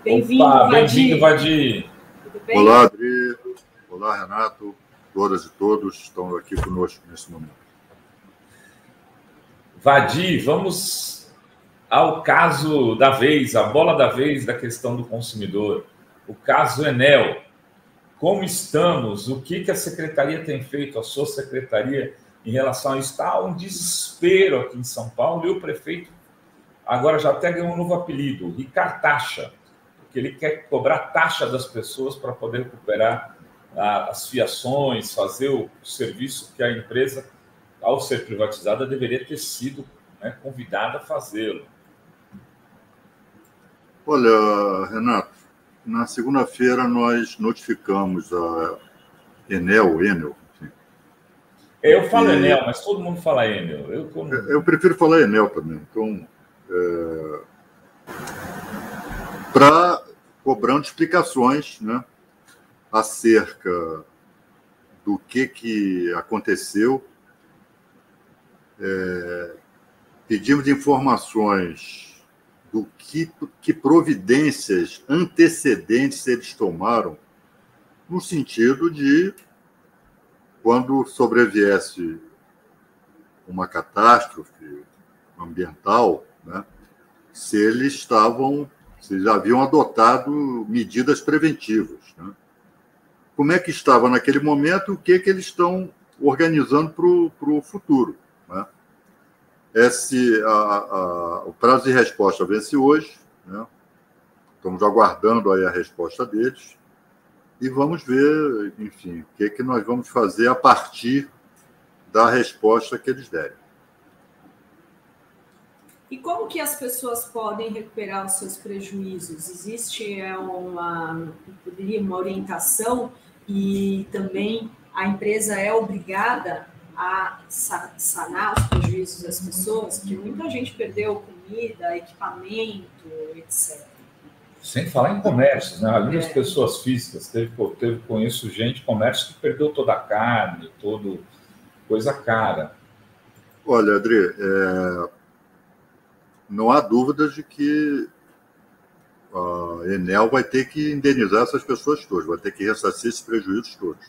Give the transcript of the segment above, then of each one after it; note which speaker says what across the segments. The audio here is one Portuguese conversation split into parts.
Speaker 1: Bem-vindo, Vadir.
Speaker 2: Bem-vindo, Vadir.
Speaker 1: Tudo bem?
Speaker 3: Olá, Adri. Olá, Renato. Todas e todos estão aqui conosco nesse momento.
Speaker 2: Vadir, vamos ao caso da vez, a bola da vez da questão do consumidor. O caso Enel. Como estamos? O que a secretaria tem feito, a sua secretaria, em relação a isso? Está um desespero aqui em São Paulo e o prefeito agora já até ganhou um novo apelido, Ricardo Taxa, porque ele quer cobrar taxa das pessoas para poder recuperar as fiações, fazer o serviço que a empresa, ao ser privatizada, deveria ter sido, né, convidada a fazê-lo.
Speaker 3: Olha, Renato, na segunda-feira nós notificamos a Enel. Enfim.
Speaker 2: Eu falo Enel, mas todo mundo fala Enel.
Speaker 3: Eu prefiro falar Enel também. Então, para cobrando explicações, né, acerca do que aconteceu. Pedimos informações do que providências antecedentes eles tomaram, no sentido de, quando sobreviesse uma catástrofe ambiental, né, se eles haviam adotado medidas preventivas, né? Como é que estava naquele momento, o que eles estão organizando para o futuro, né? O prazo de resposta vence hoje, né? Estamos aguardando aí a resposta deles e vamos ver, enfim, o que nós vamos fazer a partir da resposta que eles derem.
Speaker 1: E como que as pessoas podem recuperar os seus prejuízos? Existe uma orientação e também a empresa é obrigada a sanar os prejuízos das pessoas? Porque muita gente perdeu comida, equipamento, etc.
Speaker 2: Sem falar em comércios, né? Além das pessoas físicas, conheço gente, comércio que perdeu toda a carne, coisa cara.
Speaker 3: Olha, Adri, não há dúvida de que a Enel vai ter que indenizar essas pessoas todas, vai ter que ressarcir esses prejuízos todos,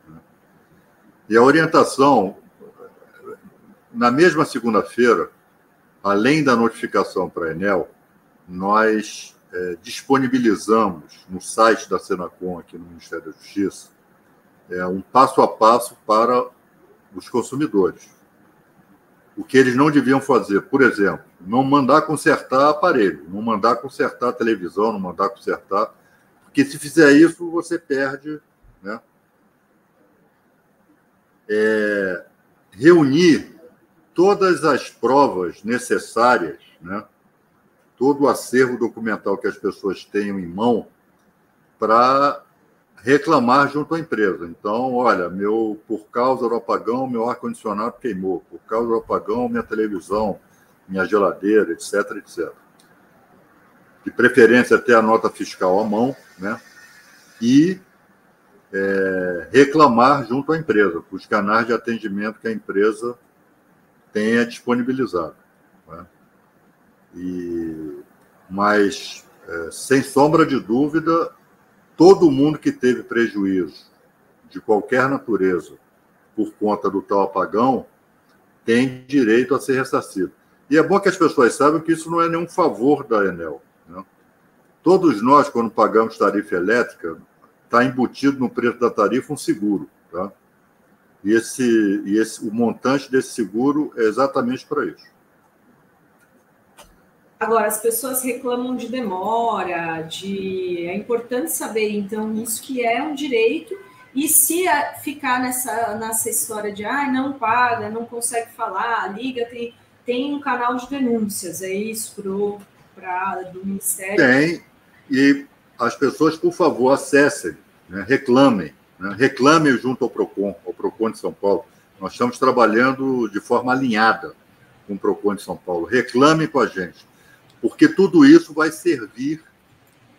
Speaker 3: né? E a orientação, na mesma segunda-feira, além da notificação para a Enel, nós disponibilizamos no site da Senacom, aqui no Ministério da Justiça, um passo a passo para os consumidores. O que eles não deviam fazer, por exemplo, não mandar consertar aparelho, não mandar consertar televisão, não mandar consertar, porque se fizer isso, você perde, né? Reunir todas as provas necessárias, né? Todo o acervo documental que as pessoas tenham em mão para reclamar junto à empresa. Então, olha, por causa do apagão, meu ar-condicionado queimou. Por causa do apagão, minha televisão, minha geladeira, etc, etc. De preferência, ter a nota fiscal à mão, né? E reclamar junto à empresa, com os canais de atendimento que a empresa tenha disponibilizado, né? Mas, sem sombra de dúvida, todo mundo que teve prejuízo de qualquer natureza por conta do tal apagão tem direito a ser ressarcido. E é bom que as pessoas saibam que isso não é nenhum favor da Enel, né? Todos nós, quando pagamos tarifa elétrica, está embutido no preço da tarifa um seguro, tá? E o montante desse seguro é exatamente para isso.
Speaker 1: Agora, as pessoas reclamam de demora, é importante saber, então, isso que é um direito, e se ficar nessa história de não paga, não consegue falar, liga, tem um canal de denúncias, é isso, do Ministério?
Speaker 3: Tem, e as pessoas, por favor, acessem, né, reclamem junto ao PROCON de São Paulo. Nós estamos trabalhando de forma alinhada com o PROCON de São Paulo. Reclamem com a gente, porque tudo isso vai servir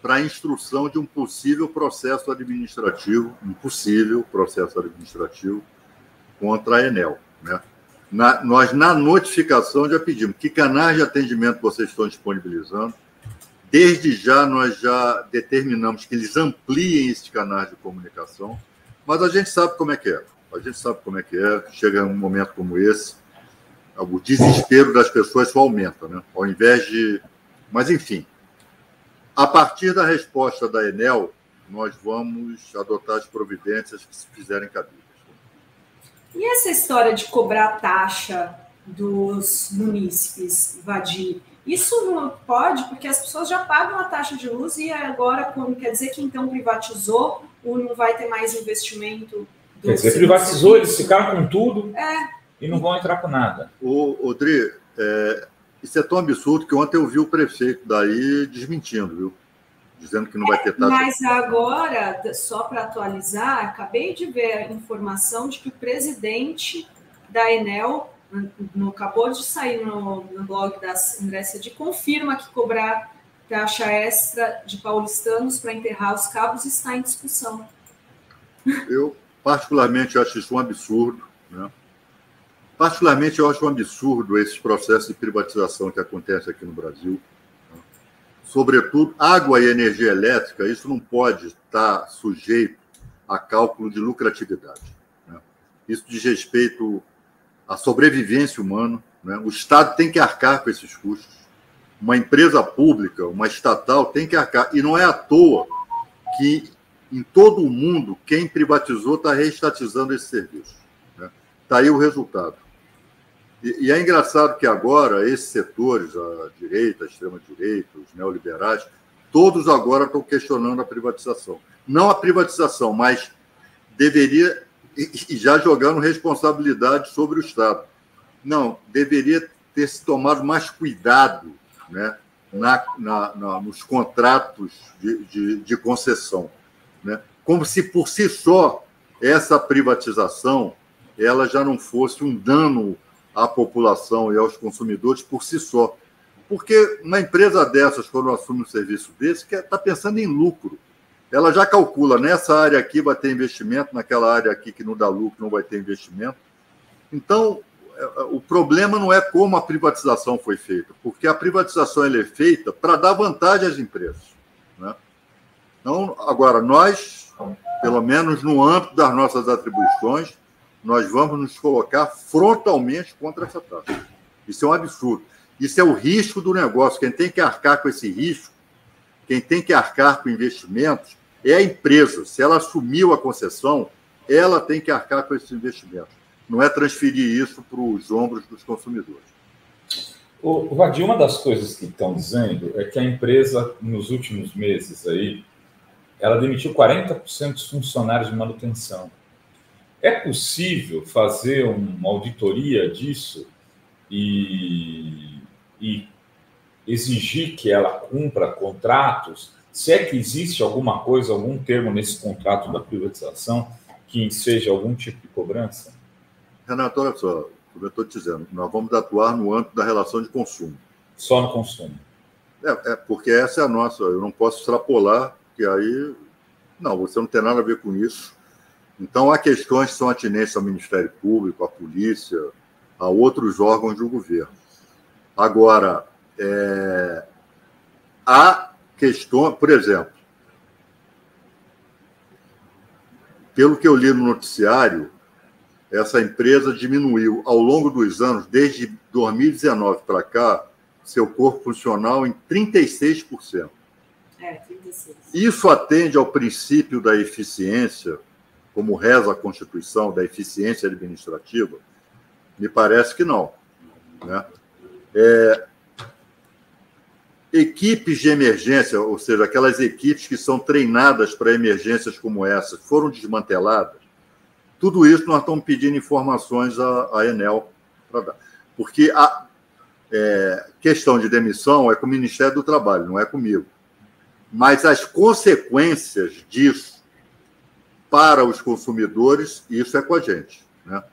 Speaker 3: para a instrução de um possível processo administrativo contra a Enel, né? Nós, na notificação, já pedimos que canais de atendimento vocês estão disponibilizando, Desde já, nós já determinamos que eles ampliem esses canais de comunicação, mas a gente sabe como é que é. A gente sabe como é que é. Chega um momento como esse, o desespero das pessoas só aumenta, né? Ao invés de... Mas, enfim, a partir da resposta da Enel, nós vamos adotar as providências que se fizerem cabíveis.
Speaker 1: E essa história de cobrar taxa dos munícipes, Vadir, isso não pode, porque as pessoas já pagam a taxa de luz e agora, como quer dizer que então privatizou ou não vai ter mais investimento?
Speaker 2: Quer dizer, privatizou, eles ficaram com tudo e não vão entrar com nada.
Speaker 3: Dri, isso é tão absurdo que ontem eu vi o prefeito daí desmentindo, viu? Dizendo que não vai ter taxa. Mas
Speaker 1: agora, só para atualizar, acabei de ver a informação de que o presidente da Enel, acabou de sair no blog da André Sadi, confirma que cobrar taxa extra de paulistanos para enterrar os cabos está em discussão.
Speaker 3: Eu, particularmente, acho isso um absurdo, né? Particularmente, eu acho um absurdo esse processo de privatização que acontece aqui no Brasil. Sobretudo, água e energia elétrica, isso não pode estar sujeito a cálculo de lucratividade, né? Isso diz respeito à sobrevivência humana, né? O Estado tem que arcar com esses custos. Uma empresa pública, uma estatal, tem que arcar. E não é à toa que, em todo o mundo, quem privatizou está reestatizando esse serviço, né? Está aí o resultado. E é engraçado que agora esses setores, a direita, a extrema-direita, os neoliberais, todos agora estão questionando a privatização. Não a privatização, mas deveria, e já jogando responsabilidade sobre o Estado. Não, deveria ter se tomado mais cuidado, né, nos contratos de concessão, né? Como se por si só essa privatização ela já não fosse um dano à população e aos consumidores por si só. Porque uma empresa dessas, quando assume um serviço desse, está pensando em lucro. Ela já calcula, nessa área aqui vai ter investimento, naquela área aqui que não dá lucro não vai ter investimento. Então, o problema não é como a privatização foi feita, porque a privatização ela é feita para dar vantagem às empresas, né? Então, agora, nós, pelo menos no âmbito das nossas atribuições, nós vamos nos colocar frontalmente contra essa taxa. Isso é um absurdo. Isso é o risco do negócio. Quem tem que arcar com esse risco, quem tem que arcar com investimentos, é a empresa. Se ela assumiu a concessão, ela tem que arcar com esses investimentos. Não é transferir isso para os ombros dos consumidores.
Speaker 2: Vadir, uma das coisas que estão dizendo é que a empresa, nos últimos meses, aí, ela demitiu 40% dos funcionários de manutenção. É possível fazer uma auditoria disso e exigir que ela cumpra contratos? Se é que existe alguma coisa, algum termo nesse contrato da privatização que seja algum tipo de cobrança?
Speaker 3: Renato, olha só, como eu estou te dizendo, nós vamos atuar no âmbito da relação de consumo.
Speaker 2: Só no consumo?
Speaker 3: Porque essa é a nossa, eu não posso extrapolar, porque aí, não, você não tem nada a ver com isso. Então, há questões que são atinentes ao Ministério Público, à polícia, a outros órgãos do governo. Agora, há questões, por exemplo, pelo que eu li no noticiário, essa empresa diminuiu ao longo dos anos, desde 2019 para cá, seu corpo funcional em 36%.
Speaker 1: 36%.
Speaker 3: Isso atende ao princípio da eficiência, como reza a Constituição, da eficiência administrativa? Me parece que não, né? Equipes de emergência, ou seja, aquelas equipes que são treinadas para emergências como essa, foram desmanteladas. Tudo isso nós estamos pedindo informações à Enel para dar. Porque a questão de demissão é com o Ministério do Trabalho, não é comigo. Mas as consequências disso para os consumidores, isso é com a gente, né?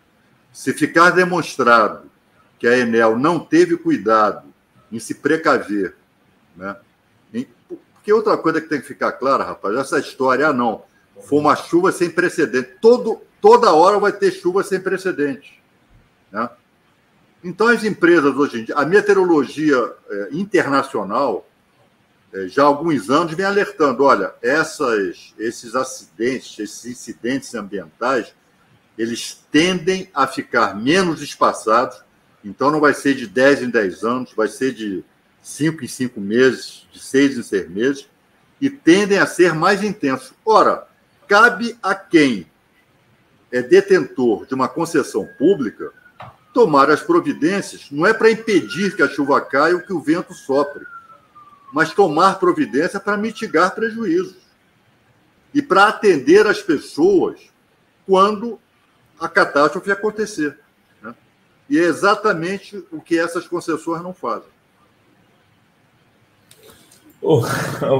Speaker 3: Se ficar demonstrado que a Enel não teve cuidado em se precaver, né? Porque outra coisa que tem que ficar clara, rapaz, essa história, não, foi uma chuva sem precedente. Toda hora vai ter chuva sem precedente, né? Então, as empresas hoje em dia, a meteorologia internacional, já há alguns anos, vem alertando, olha, esses acidentes, esses incidentes ambientais, eles tendem a ficar menos espaçados, então não vai ser de 10 em 10 anos, vai ser de 5 em 5 meses, de 6 em 6 meses, e tendem a ser mais intensos. Ora, cabe a quem é detentor de uma concessão pública tomar as providências, não é para impedir que a chuva caia ou que o vento sopre, mas tomar providência para mitigar prejuízos e para atender as pessoas quando a catástrofe acontecer. Né? E é exatamente o que essas concessões não fazem.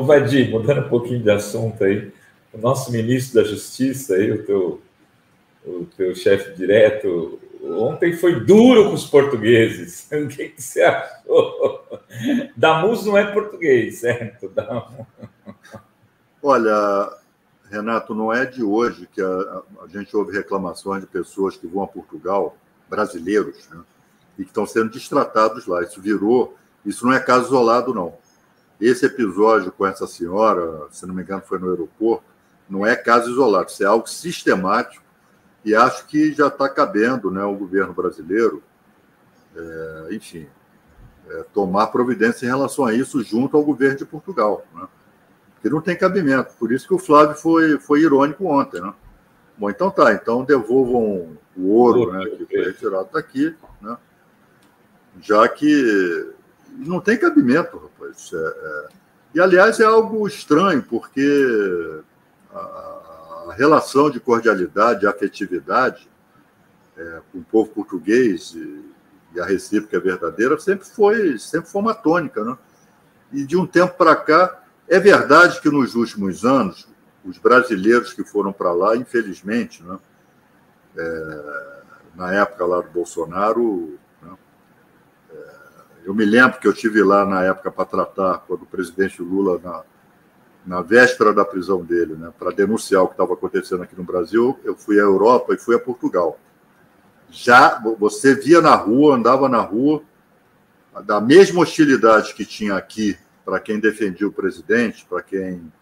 Speaker 2: Vadir, mudando um pouquinho de assunto aí, o nosso ministro da Justiça, aí, o teu chefe direto, ontem foi duro com os portugueses. O que você achou? Damus não é português, certo?
Speaker 3: Olha, Renato, não é de hoje que a gente ouve reclamações de pessoas que vão a Portugal, brasileiros, né, e que estão sendo destratados lá. Isso não é caso isolado, não. Esse episódio com essa senhora, se não me engano, foi no aeroporto, não é caso isolado, isso é algo sistemático. E acho que já está cabendo, né, o governo brasileiro, tomar providência em relação a isso junto ao governo de Portugal, né? Porque não tem cabimento. Por isso que o Flávio foi irônico ontem. Né? Bom, então tá. Então devolvam o ouro, né, que foi retirado daqui, né? Já que não tem cabimento, rapaz. E, aliás, é algo estranho, porque a relação de cordialidade, de afetividade com o povo português e a recíproca verdadeira sempre foi uma tônica, né? E de um tempo para cá, é verdade que nos últimos anos, os brasileiros que foram para lá, infelizmente, né, na época lá do Bolsonaro, né, eu me lembro que eu estive lá na época para tratar, quando o presidente Lula, na véspera da prisão dele, né, para denunciar o que estava acontecendo aqui no Brasil, eu fui à Europa e fui a Portugal. Já você via na rua, andava na rua, da mesma hostilidade que tinha aqui para quem defendia o presidente, para quem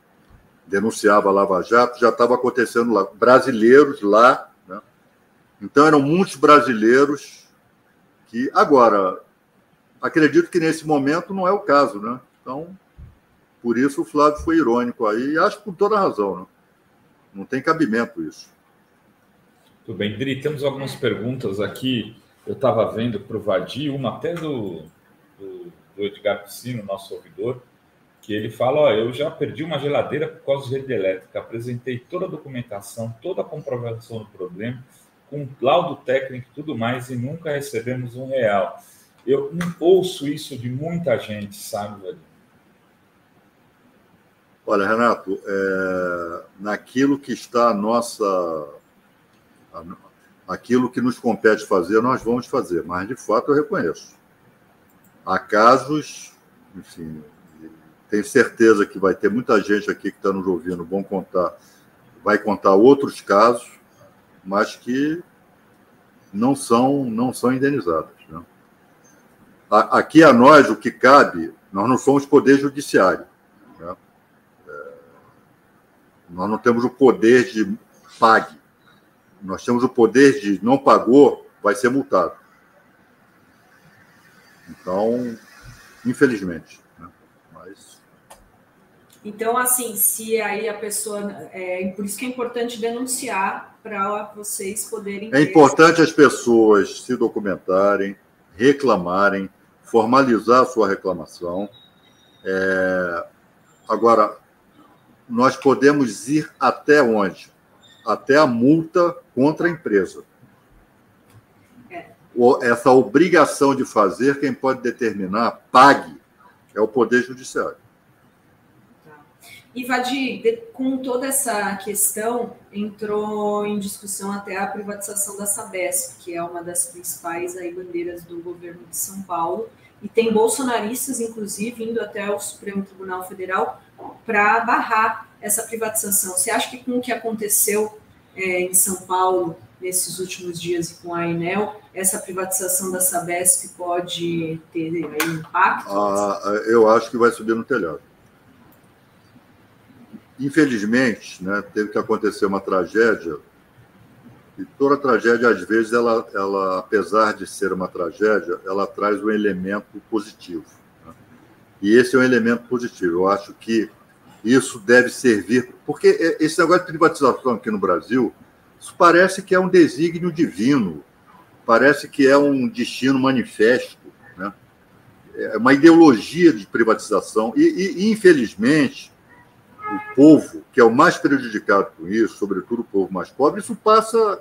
Speaker 3: denunciava a Lava Jato, já estava acontecendo lá. Brasileiros lá, né? Então eram muitos brasileiros que... Agora, acredito que nesse momento não é o caso, né? Então, por isso o Flávio foi irônico aí, e acho que com toda razão, né? Não tem cabimento isso.
Speaker 2: Tudo bem, Dri, temos algumas perguntas aqui. Eu estava vendo para o Vadir, uma até do Edgar Piscino, nosso ouvidor, que ele fala, eu já perdi uma geladeira por causa de rede elétrica, apresentei toda a documentação, toda a comprovação do problema, com laudo técnico e tudo mais, e nunca recebemos R$1. Eu ouço isso de muita gente, sabe, Vadir?
Speaker 3: Olha, Renato, naquilo que está aquilo que nos compete fazer, nós vamos fazer, mas de fato eu reconheço. Há casos, enfim, tenho certeza que vai ter muita gente aqui que está nos ouvindo, vai contar outros casos, mas que não são indenizados. Né? Aqui a nós, o que cabe, nós não somos poder judiciário. Né? Nós não temos o poder de pague. Nós temos o poder de não pagou, vai ser multado. Então, infelizmente. Né? Mas...
Speaker 1: Então, assim, se aí a pessoa... por isso que é importante denunciar para vocês poderem...
Speaker 3: É importante as pessoas se documentarem, reclamarem, formalizar a sua reclamação. Agora, nós podemos ir até onde? Até a multa contra a empresa. Essa obrigação de fazer, quem pode determinar, pague, é o Poder Judiciário.
Speaker 1: E, Vadir, com toda essa questão, entrou em discussão até a privatização da Sabesp, que é uma das principais aí bandeiras do governo de São Paulo, e tem bolsonaristas, inclusive, indo até o Supremo Tribunal Federal para barrar essa privatização. Você acha que com o que aconteceu em São Paulo nesses últimos dias e com a Enel, essa privatização da Sabesp pode ter aí impacto?
Speaker 3: Eu acho que vai subir no telhado. infelizmente, né, teve que acontecer uma tragédia, e toda tragédia, às vezes, ela, apesar de ser uma tragédia, ela traz um elemento positivo. Né? E esse é um elemento positivo. Eu acho que isso deve servir... Porque esse negócio de privatização aqui no Brasil, isso parece que é um desígnio divino, parece que é um destino manifesto, né? É uma ideologia de privatização. E, infelizmente, o povo, que é o mais prejudicado com isso, sobretudo o povo mais pobre, isso passa...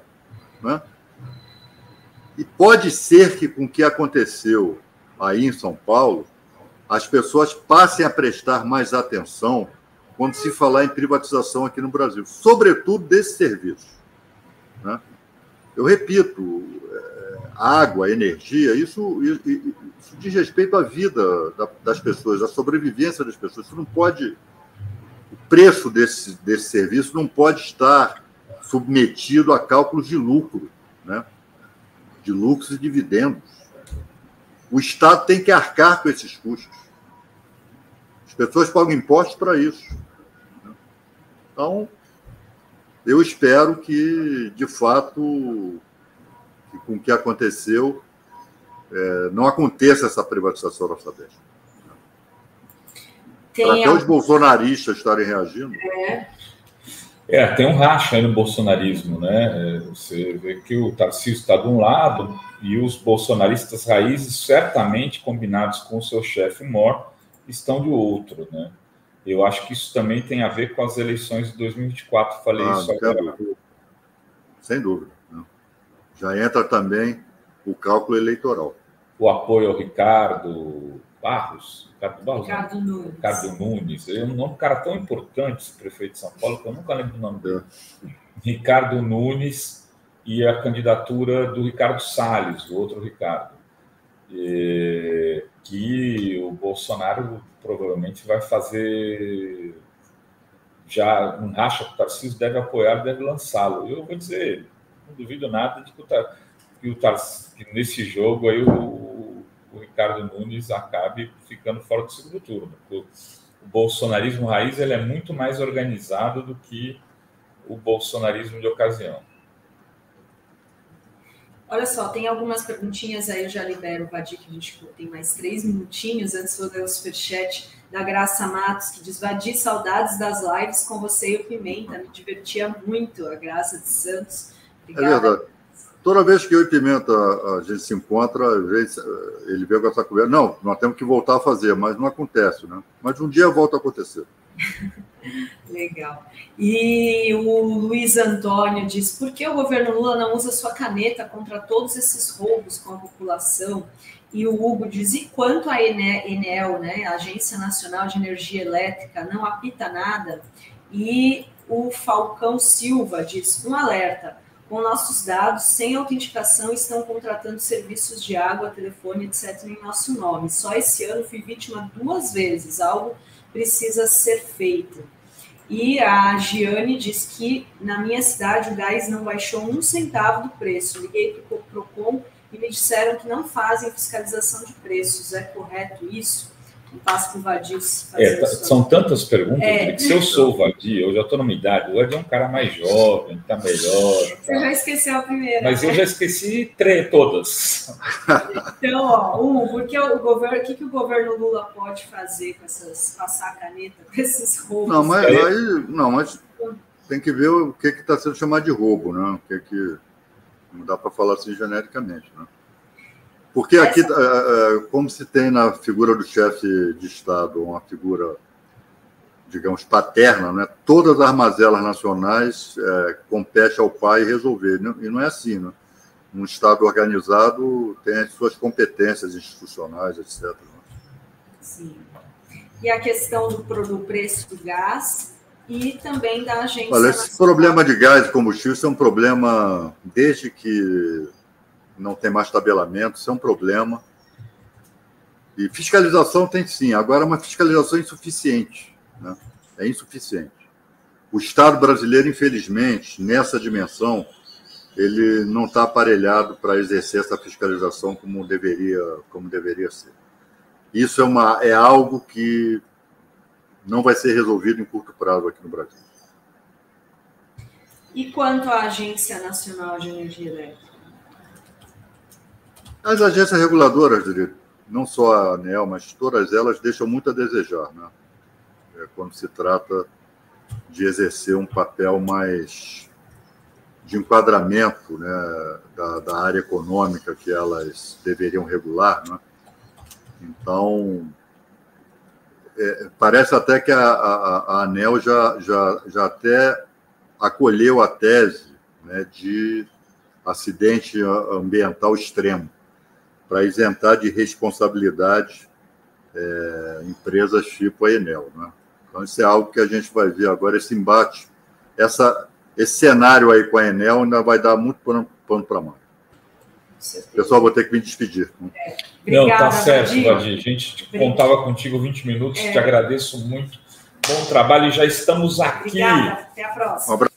Speaker 3: Né? E pode ser que, com o que aconteceu aí em São Paulo, as pessoas passem a prestar mais atenção quando se falar em privatização aqui no Brasil, sobretudo desse serviço. Né? Eu repito, água, energia, isso diz respeito à vida das pessoas, à sobrevivência das pessoas. Isso não pode... O preço desse serviço não pode estar submetido a cálculos de lucro, né? De lucros e dividendos. O Estado tem que arcar com esses custos. As pessoas pagam impostos para isso. Então, eu espero que, de fato, que com o que aconteceu, não aconteça essa privatização da Sabesp. Para até os bolsonaristas estarem reagindo.
Speaker 2: Tem um racha aí no bolsonarismo, né? Você vê que o Tarcísio está de um lado e os bolsonaristas raízes, certamente combinados com o seu chefe Mor, estão de outro, né? Eu acho que isso também tem a ver com as eleições de 2024. Falei isso agora.
Speaker 3: Sem dúvida. Não. Já entra também o cálculo eleitoral.
Speaker 2: O apoio ao Ricardo Barros.
Speaker 1: Ricardo
Speaker 2: Nunes. É um cara tão importante, esse prefeito de São Paulo, que eu nunca lembro o nome dele. Ricardo Nunes e a candidatura do Ricardo Salles, o outro Ricardo. Que o Bolsonaro provavelmente vai fazer já um racha que o Tarcísio deve apoiar, deve lançá-lo. Eu vou dizer, não duvido nada de que nesse jogo aí o Ricardo Nunes acabe ficando fora do segundo turno. O bolsonarismo raiz ele é muito mais organizado do que o bolsonarismo de ocasião.
Speaker 1: Olha só, tem algumas perguntinhas aí, eu já libero o Vadir, que a gente tem mais 3 minutinhos antes de eu o superchat da Graça Matos, que diz: Vadir, saudades das lives com você e o Pimenta, me divertia muito, a Graça de Santos. Obrigada.
Speaker 3: É verdade. Toda vez que eu e Pimenta a gente se encontra, às vezes ele vem com essa conversa. Não, nós temos que voltar a fazer, mas não acontece, né? Mas um dia volta a acontecer.
Speaker 1: Legal. E o Luiz Antônio diz: por que o governo Lula não usa sua caneta contra todos esses roubos com a população? E o Hugo diz: e quanto à Enel, né, a Agência Nacional de Energia Elétrica, não apita nada? E o Falcão Silva diz: um alerta, com nossos dados, sem autenticação, estão contratando serviços de água, telefone, etc. em nosso nome. Só esse ano fui vítima 2 vezes, algo precisa ser feito. E a Giane diz que na minha cidade o gás não baixou 1 centavo do preço. Liguei para o Procon e me disseram que não fazem fiscalização de preços. É correto isso? Eu passo para o Vadir fazer
Speaker 2: são tantas perguntas. Se eu sou o Vadir, eu já estou numa idade. O Vadir é um cara mais jovem, está melhor.
Speaker 1: Você já esqueceu a primeira.
Speaker 2: Mas eu já esqueci todas.
Speaker 1: Então, ó, porque o governo, o que o governo Lula pode fazer com passar a caneta com esses roubos?
Speaker 3: Mas tem que ver o que está sendo chamado de roubo, né? Não dá para falar assim genericamente, né? Porque aqui, como se tem na figura do chefe de Estado uma figura, digamos, paterna, né? Todas as mazelas nacionais compete ao pai resolver. E não é assim, né? Um Estado organizado tem as suas competências institucionais, etc.
Speaker 1: Sim. E a questão do preço do gás e também da agência...
Speaker 3: Olha, esse problema de gás e combustível é um problema desde que não tem mais tabelamento, isso é um problema. E fiscalização tem sim, agora é uma fiscalização insuficiente, né? É insuficiente. O Estado brasileiro, infelizmente, nessa dimensão, ele não está aparelhado para exercer essa fiscalização como deveria ser. Isso é algo que não vai ser resolvido em curto prazo aqui no Brasil.
Speaker 1: E quanto à Agência Nacional de Energia Elétrica?
Speaker 3: As agências reguladoras, não só a ANEEL, mas todas elas deixam muito a desejar, né? Quando se trata de exercer um papel mais de enquadramento, né, da área econômica que elas deveriam regular, né? Então, parece até que a ANEEL já até acolheu a tese, né, de acidente ambiental extremo, para isentar de responsabilidade empresas tipo a Enel, né? Então, isso é algo que a gente vai ver agora, esse embate, esse cenário aí com a Enel ainda vai dar muito pano para manga. Pessoal, vou ter que me despedir.
Speaker 2: Não, tá certo, Vadir. A gente contava contigo 20 minutos, te agradeço muito. Bom trabalho e já estamos aqui.
Speaker 1: Obrigada, até a próxima.